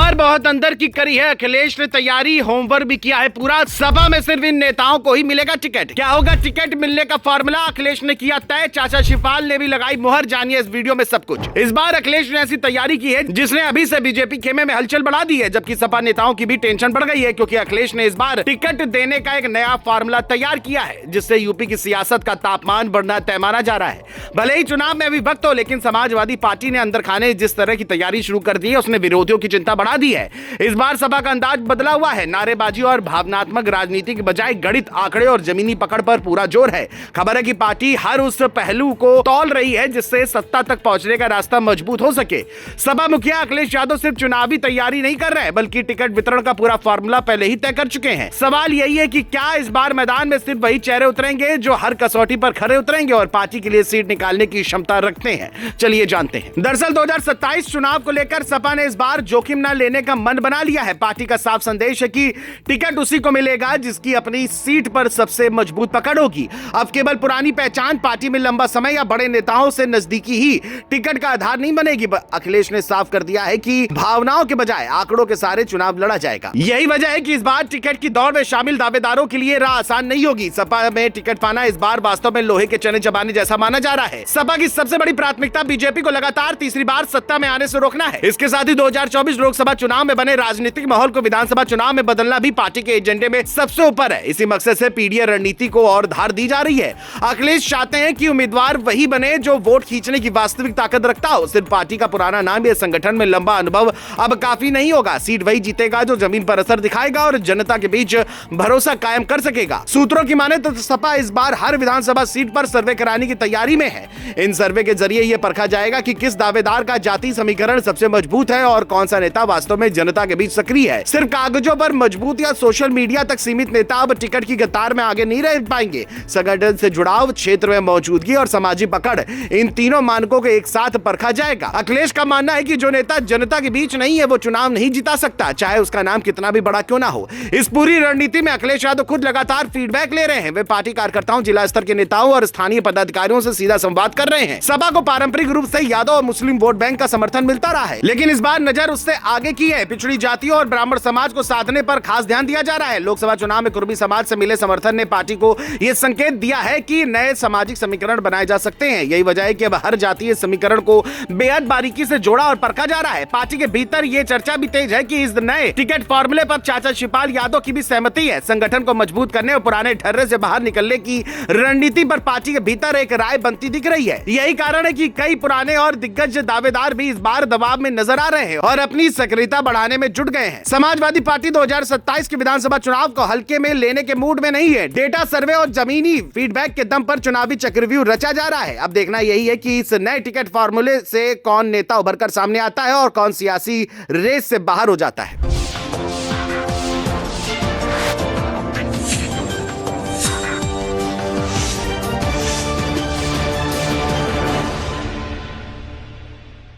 खबर बहुत अंदर की करी है। अखिलेश ने तैयारी होमवर्क भी किया है पूरा। सभा में सिर्फ इन नेताओं को ही मिलेगा टिकट। क्या होगा टिकट मिलने का फॉर्मूला? अखिलेश ने किया तय, चाचा शिवपाल ने भी लगाई मुहर। जानिए इस वीडियो में सब कुछ। इस बार अखिलेश ने ऐसी तैयारी की है जिसने अभी से बीजेपी खेमे में हलचल बढ़ा दी है, जबकि सपा नेताओं की भी टेंशन बढ़ गई है, क्योंकि अखिलेश ने इस बार टिकट देने का एक नया फॉर्मूला तैयार किया है, जिससे यूपी की सियासत का तापमान बढ़ना तय माना जा रहा है। भले ही चुनाव में अभी वक्त हो, लेकिन समाजवादी पार्टी ने अंदर खाने जिस तरह की तैयारी शुरू कर दी है, उसने विरोधियों की चिंता बढ़ा दी है। इस बार सभा का अंदाज बदला हुआ है। नारेबाजी और भावनात्मक राजनीति के बजाय गणित, आंकड़े और जमीनी पकड़ पर पूरा जोर है। खबर है कि पार्टी हर उस पहलू को तौल रही है जिससे सत्ता तक पहुंचने का रास्ता मजबूत हो सके। सभा मुखिया अखिलेश यादव सिर्फ चुनावी तैयारी नहीं कर रहे, बल्कि टिकट वितरण का पूरा फॉर्मूला पहले ही तय कर चुके हैं। सवाल यही है कि क्या इस बार मैदान में सिर्फ वही चेहरे उतरेंगे जो हर कसौटी पर खरे उतरेंगे और पार्टी के लिए सीट निकालने की क्षमता रखते हैं? चलिए जानते हैं। दरअसल 2027 चुनाव को लेकर सपा ने इस बार जोखिम न लेने का मन बना लिया है। पार्टी का साफ संदेश है कि टिकट उसी को मिलेगा जिसकी अपनी सीट पर सबसे मजबूत पकड़ होगी। अब केवल पुरानी पहचान, पार्टी में लंबा समय या बड़े नेताओं से नजदीकी ही टिकट का आधार नहीं बनेगी। अखिलेश ने साफ कर दिया है कि भावनाओं के बजाय आंकड़ों के सहारे चुनाव लड़ा जाएगा। यही वजह है कि इस बार टिकट की दौड़ में शामिल दावेदारों के लिए राह आसान नहीं होगी। सपा में टिकट पाना इस बार वास्तव में लोहे के चने चबाने जैसा माना जा रहा है। सपा की सबसे बड़ी प्राथमिकता बीजेपी को लगातार तीसरी बार सत्ता में आने से रोकना है। इसके साथ ही 2024 लोकसभा चुनाव में बने राजनीतिक माहौल को विधानसभा चुनाव में बदलना भी पार्टी के एजेंडे में सबसे ऊपर है। इसी मकसद से पीडीए रणनीति को और धार दी जा रही है। अखिलेश चाहते हैं कि उम्मीदवार वही बने जो वोट खींचने की वास्तविक ताकत रखता हो। सिर्फ पार्टी का पुराना नाम या संगठन में लंबा अनुभव अब काफी नहीं होगा। सीट वही जीतेगा जो जमीन पर असर दिखाएगा और जनता के बीच भरोसा कायम कर सकेगा। सूत्रों की माने तो सपा इस बार हर विधानसभा सीट पर सर्वे कराने की तैयारी में है। इन सर्वे के जरिए यह परखा जाएगा कि किस दावेदार का जाति समीकरण सबसे मजबूत है और कौन सा नेता वास्तव में जनता के बीच सक्रिय है। सिर्फ कागजों पर मजबूत या सोशल मीडिया तक सीमित नेता अब टिकट की कतार में आगे नहीं रह पाएंगे। संगठन से जुड़ाव, क्षेत्र में मौजूदगी और सामाजिक पकड़, इन तीनों मानकों को एक साथ परखा जाएगा। अखिलेश का मानना है कि जो नेता जनता के बीच नहीं है वो चुनाव नहीं जिता सकता, चाहे उसका नाम कितना भी बड़ा क्यों ना हो। इस पूरी रणनीति में अखिलेश यादव खुद लगातार फीडबैक ले रहे हैं। वे पार्टी कार्यकर्ताओं, जिला स्तर के नेताओं और स्थानीय पदाधिकारियों से सीधा संवाद कर रहे हैं। सभा को पारंपरिक रूप से यादव और मुस्लिम वोट बैंक का समर्थन मिलता रहा है, लेकिन इस बार नजर उससे आगे की है। पिछड़ी जातियों और ब्राह्मण समाज को साधने पर खास ध्यान दिया जा रहा है। लोकसभा चुनाव में कुर्मी समाज से मिले समर्थन ने पार्टी को यह संकेत दिया है कि नए सामाजिक समीकरण बनाए जा सकते हैं। यही वजह है कि अब हर जातीय समीकरण को बेहद बारीकी से जोड़ा और परखा जा रहा है। पार्टी के भीतर यह चर्चा भी तेज है कि इस नए टिकट फॉर्मूले पर चाचा शिवपाल यादव की भी सहमति है। संगठन को मजबूत करने और पुराने ढर्रे से बाहर निकलने की रणनीति पर पार्टी के भीतर एक राय बनती दिख रही है। यही कारण है कि कई पुराने और दिग्गज दावेदार भी इस बार दबाव में नजर आ रहे हैं और अपनी सक्रियता बढ़ाने में जुट गए हैं। समाजवादी पार्टी 2027 के विधानसभा चुनाव को हल्के में लेने के मूड में नहीं है। डेटा, सर्वे और जमीनी फीडबैक के दम पर चुनावी चक्रव्यूह रचा जा रहा है। अब देखना यही है कि इस नए टिकट फॉर्मूले से कौन नेता उभरकर सामने आता है और कौन सियासी रेस से बाहर हो जाता है।